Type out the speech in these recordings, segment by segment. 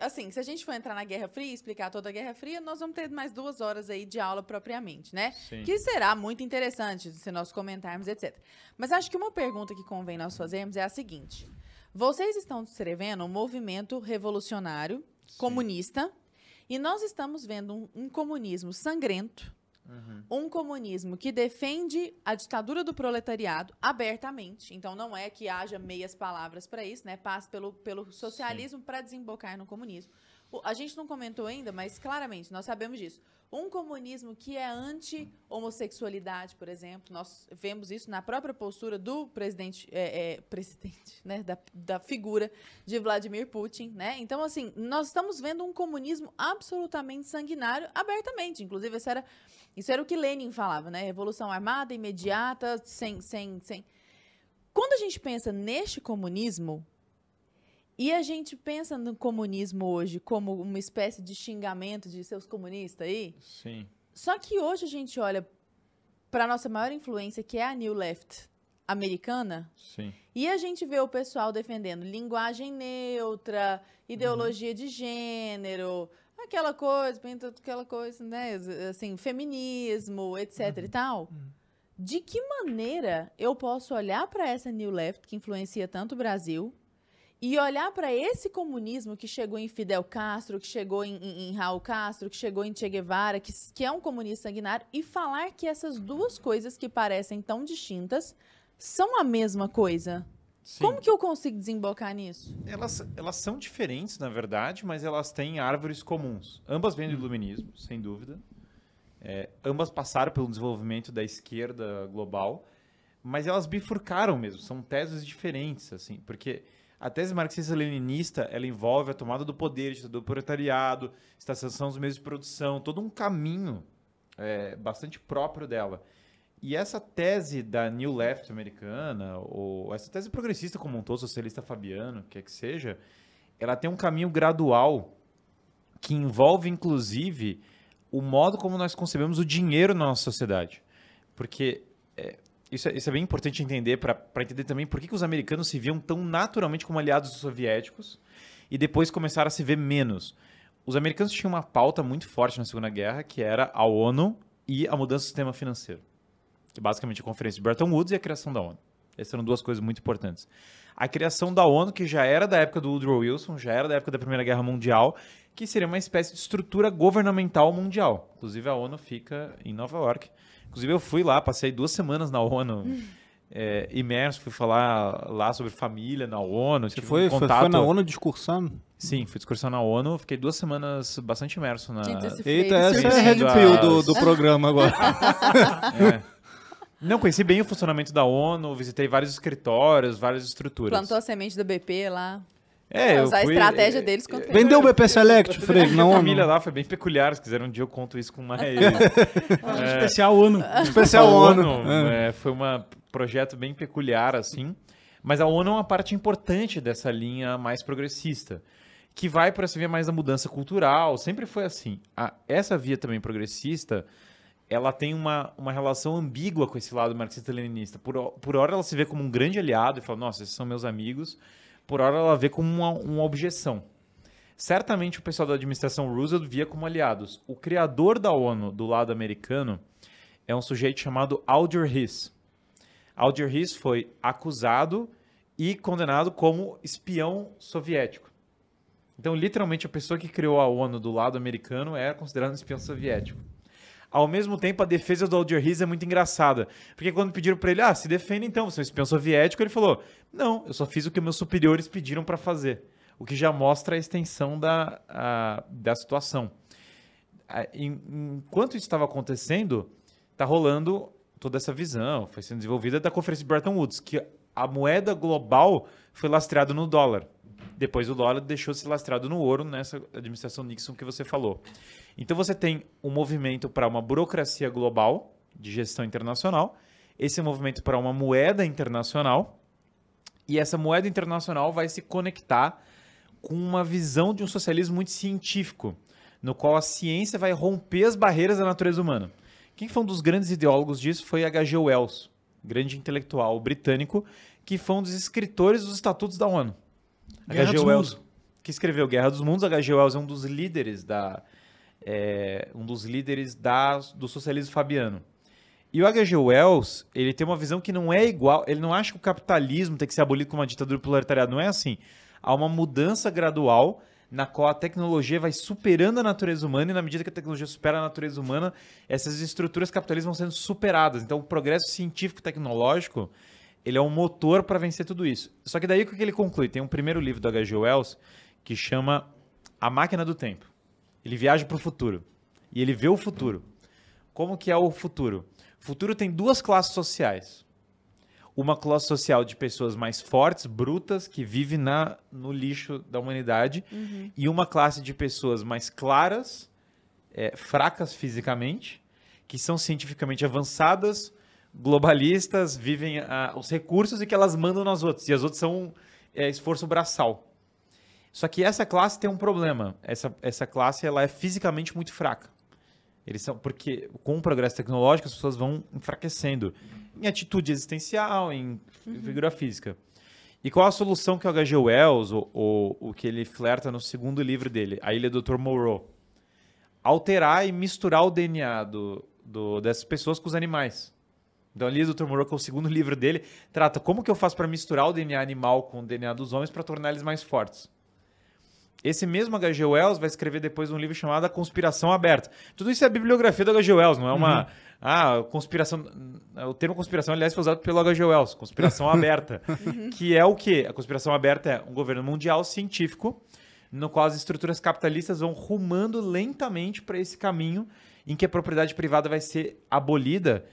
assim, se a gente for entrar na Guerra Fria e explicar toda a Guerra Fria, nós vamos ter mais 2 horas aí de aula propriamente, né? Sim. Que será muito interessante se nós comentarmos, etc. Mas acho que uma pergunta que convém nós fazermos é a seguinte. Vocês estão descrevendo um movimento revolucionário, comunista, e nós estamos vendo um comunismo sangrento, um comunismo que defende a ditadura do proletariado abertamente. Então, não é que haja meias palavras para isso, né? Passe pelo socialismo para desembocar no comunismo. A gente não comentou ainda, mas claramente nós sabemos disso. Um comunismo que é anti-homossexualidade, por exemplo, nós vemos isso na própria postura do presidente, né, da figura de Vladimir Putin, né? Então, assim, nós estamos vendo um comunismo absolutamente sanguinário, abertamente. Inclusive, isso era o que Lenin falava, né? Revolução armada, imediata, sem... Quando a gente pensa neste comunismo, e a gente pensa no comunismo hoje como uma espécie de xingamento de seus comunistas aí. Sim. Só que hoje a gente olha para a nossa maior influência, que é a New Left americana. Sim. E a gente vê o pessoal defendendo linguagem neutra, ideologia de gênero, aquela coisa, né? Assim, feminismo, etc e tal. De que maneira eu posso olhar para essa New Left que influencia tanto o Brasil e olhar para esse comunismo que chegou em Fidel Castro, que chegou em Raul Castro, que chegou em Che Guevara, que é um comunista sanguinário, e falar que essas duas coisas que parecem tão distintas são a mesma coisa? Sim. Como que eu consigo desembocar nisso? Elas são diferentes, na verdade, mas elas têm árvores comuns. Ambas vêm do iluminismo, sem dúvida. Ambas passaram pelo desenvolvimento da esquerda global, mas elas bifurcaram mesmo. São teses diferentes, assim, porque a tese marxista-leninista, ela envolve a tomada do poder, do proletariado, estação dos meios de produção, todo um caminho bastante próprio dela. E essa tese da New Left americana, ou essa tese progressista como um todo, socialista fabiano, quer que seja, ela tem um caminho gradual que envolve, inclusive, o modo como nós concebemos o dinheiro na nossa sociedade. Porque isso é bem importante entender, para entender também por que os americanos se viam tão naturalmente como aliados dos soviéticos e depois começaram a se ver menos. Os americanos tinham uma pauta muito forte na Segunda Guerra, que era a ONU e a mudança do sistema financeiro. Que basicamente a Conferência de Bretton Woods e a criação da ONU. Essas eram duas coisas muito importantes. A criação da ONU, que já era da época do Woodrow Wilson, já era da época da Primeira Guerra Mundial, que seria uma espécie de estrutura governamental mundial. Inclusive, a ONU fica em Nova York. Inclusive, eu fui lá, passei 2 semanas na ONU, imerso, fui falar lá sobre família na ONU. Você foi na ONU discursando? Sim, fui discursando na ONU, fiquei 2 semanas bastante imerso na... Eita, essa é a Red Pill do programa agora. Não, conheci bem o funcionamento da ONU, visitei vários escritórios, várias estruturas. Plantou a semente do BP lá. Usar a estratégia deles contra Vendeu o BP Select, Frei, não. A família lá foi bem peculiar, se quiser um dia eu conto isso com mais... Especial ONU. Especial ONU. Foi um projeto bem peculiar, assim. Mas a ONU é uma parte importante dessa linha mais progressista, que vai por essa via mais da mudança cultural, sempre foi assim. Essa via também progressista, ela tem uma relação ambígua com esse lado marxista-leninista. Por hora ela se vê como um grande aliado e fala, nossa, esses são meus amigos. Por hora ela vê como uma objeção. Certamente o pessoal da administração Roosevelt via como aliados. O criador da ONU, do lado americano, é um sujeito chamado Alger Hiss. Alger Hiss foi acusado e condenado como espião soviético. Então, literalmente, a pessoa que criou a ONU do lado americano era considerada um espião soviético. Ao mesmo tempo, a defesa do Alger Hiss é muito engraçada. Porque quando pediram para ele, se defenda então, você é um espião soviético, ele falou, não, eu só fiz o que meus superiores pediram para fazer. O que já mostra a extensão da situação. Enquanto isso estava acontecendo, está rolando toda essa visão, foi sendo desenvolvida da Conferência de Bretton Woods, que a moeda global foi lastreada no dólar. Depois o dólar deixou de ser lastreado no ouro nessa administração Nixon que você falou. Então você tem um movimento para uma burocracia global de gestão internacional, esse movimento para uma moeda internacional, e essa moeda internacional vai se conectar com uma visão de um socialismo muito científico, no qual a ciência vai romper as barreiras da natureza humana. Quem foi um dos grandes ideólogos disso foi H.G. Wells, grande intelectual britânico, que foi um dos escritores dos estatutos da ONU. H.G. Wells, que escreveu Guerra dos Mundos. H.G. Wells é um dos líderes do socialismo fabiano. E o H.G. Wells, ele tem uma visão que não é igual, ele não acha que o capitalismo tem que ser abolido com uma ditadura proletariada, não é assim. Há uma mudança gradual na qual a tecnologia vai superando a natureza humana, e na medida que a tecnologia supera a natureza humana, essas estruturas capitalistas vão sendo superadas. Então, o progresso científico e tecnológico, ele é um motor para vencer tudo isso. Só que daí o que ele conclui? Tem um primeiro livro do H.G. Wells que chama A Máquina do Tempo. Ele viaja para o futuro e ele vê o futuro. Como que é o futuro? O futuro tem duas classes sociais. Uma classe social de pessoas mais fortes, brutas, que vivem no lixo da humanidade, e uma classe de pessoas mais claras, fracas fisicamente, que são cientificamente avançadas, globalistas, vivem os recursos e que elas mandam nas outras. E as outras são esforço braçal. Só que essa classe tem um problema. Essa classe ela é fisicamente muito fraca. Porque com o progresso tecnológico as pessoas vão enfraquecendo em atitude existencial, em figura física. E qual a solução que o H.G. Wells, o que ele flerta no segundo livro dele, A Ilha do Dr. Moreau? Alterar e misturar o DNA dessas pessoas com os animais. Então, A Ilha do Dr. Moreau, que é o segundo livro dele, trata como que eu faço para misturar o DNA animal com o DNA dos homens para tornar eles mais fortes. Esse mesmo H.G. Wells vai escrever depois um livro chamado A Conspiração Aberta. Tudo isso é a bibliografia do H.G. Wells, não é uma... conspiração... O termo conspiração, aliás, foi usado pelo H.G. Wells, conspiração aberta. Que é o quê? A conspiração aberta é um governo mundial científico no qual as estruturas capitalistas vão rumando lentamente para esse caminho em que a propriedade privada vai ser abolida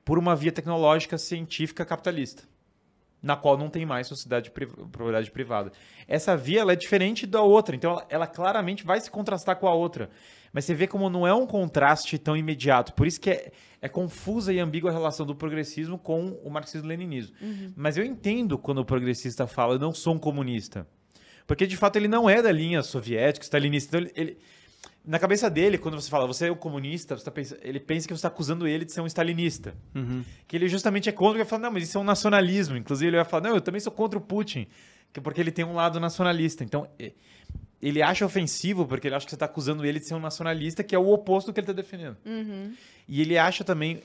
por uma via tecnológica científica capitalista, na qual não tem mais propriedade privada. Essa via ela é diferente da outra, então ela claramente vai se contrastar com a outra. Mas você vê como não é um contraste tão imediato. Por isso que é confusa e ambígua a relação do progressismo com o marxismo-leninismo. Mas eu entendo quando o progressista fala, eu não sou um comunista. Porque, de fato, ele não é da linha soviética, stalinista. Então, na cabeça dele, quando você fala, você é um comunista, ele pensa que você está acusando ele de ser um stalinista. Que ele justamente é contra, ele vai falar, não, mas isso é um nacionalismo. Inclusive, ele vai falar, não, eu também sou contra o Putin, porque ele tem um lado nacionalista. Então, ele acha ofensivo, porque ele acha que você está acusando ele de ser um nacionalista, que é o oposto do que ele está defendendo. E ele acha também,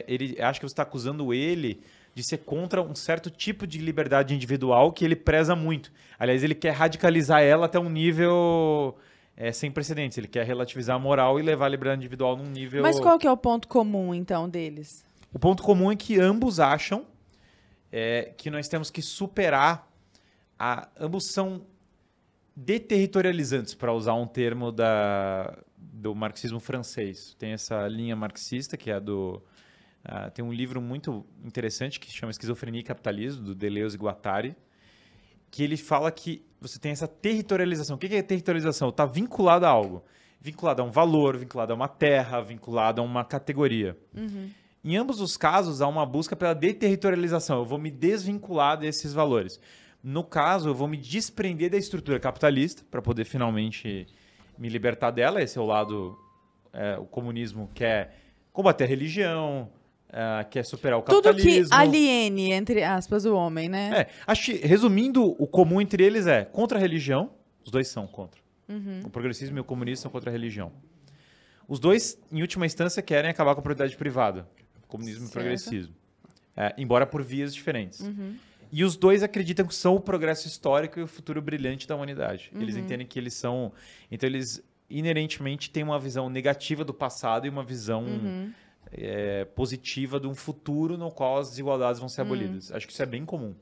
ele acha que você está acusando ele de ser contra um certo tipo de liberdade individual que ele preza muito. Aliás, ele quer radicalizar ela até um nível... sem precedentes. Ele quer relativizar a moral e levar a liberdade individual num nível... Mas qual que é o ponto comum, então, deles? O ponto comum é que ambos acham que nós temos que superar... Ambos são deterritorializantes, para usar um termo do marxismo francês. Tem essa linha marxista, que é tem um livro muito interessante que se chama Esquizofrenia e Capitalismo, do Deleuze e Guattari, que ele fala que você tem essa territorialização. O que é territorialização? Está vinculado a algo. Vinculado a um valor, vinculado a uma terra, vinculado a uma categoria. Em ambos os casos, há uma busca pela deterritorialização. Eu vou me desvincular desses valores. No caso, eu vou me desprender da estrutura capitalista para poder finalmente me libertar dela. Esse é o lado... o comunismo quer combater a religião... quer superar o capitalismo. Tudo que aliene, entre aspas, o homem, né? Acho que, resumindo, o comum entre eles é contra a religião. Os dois são contra. O progressismo e o comunismo são contra a religião. Os dois, em última instância, querem acabar com a propriedade privada. Comunismo e progressismo. Embora por vias diferentes. E os dois acreditam que são o progresso histórico e o futuro brilhante da humanidade. Eles entendem que eles são... Então, eles, inerentemente, têm uma visão negativa do passado e uma visão... positiva de um futuro no qual as desigualdades vão ser abolidas. Acho que isso é bem comum.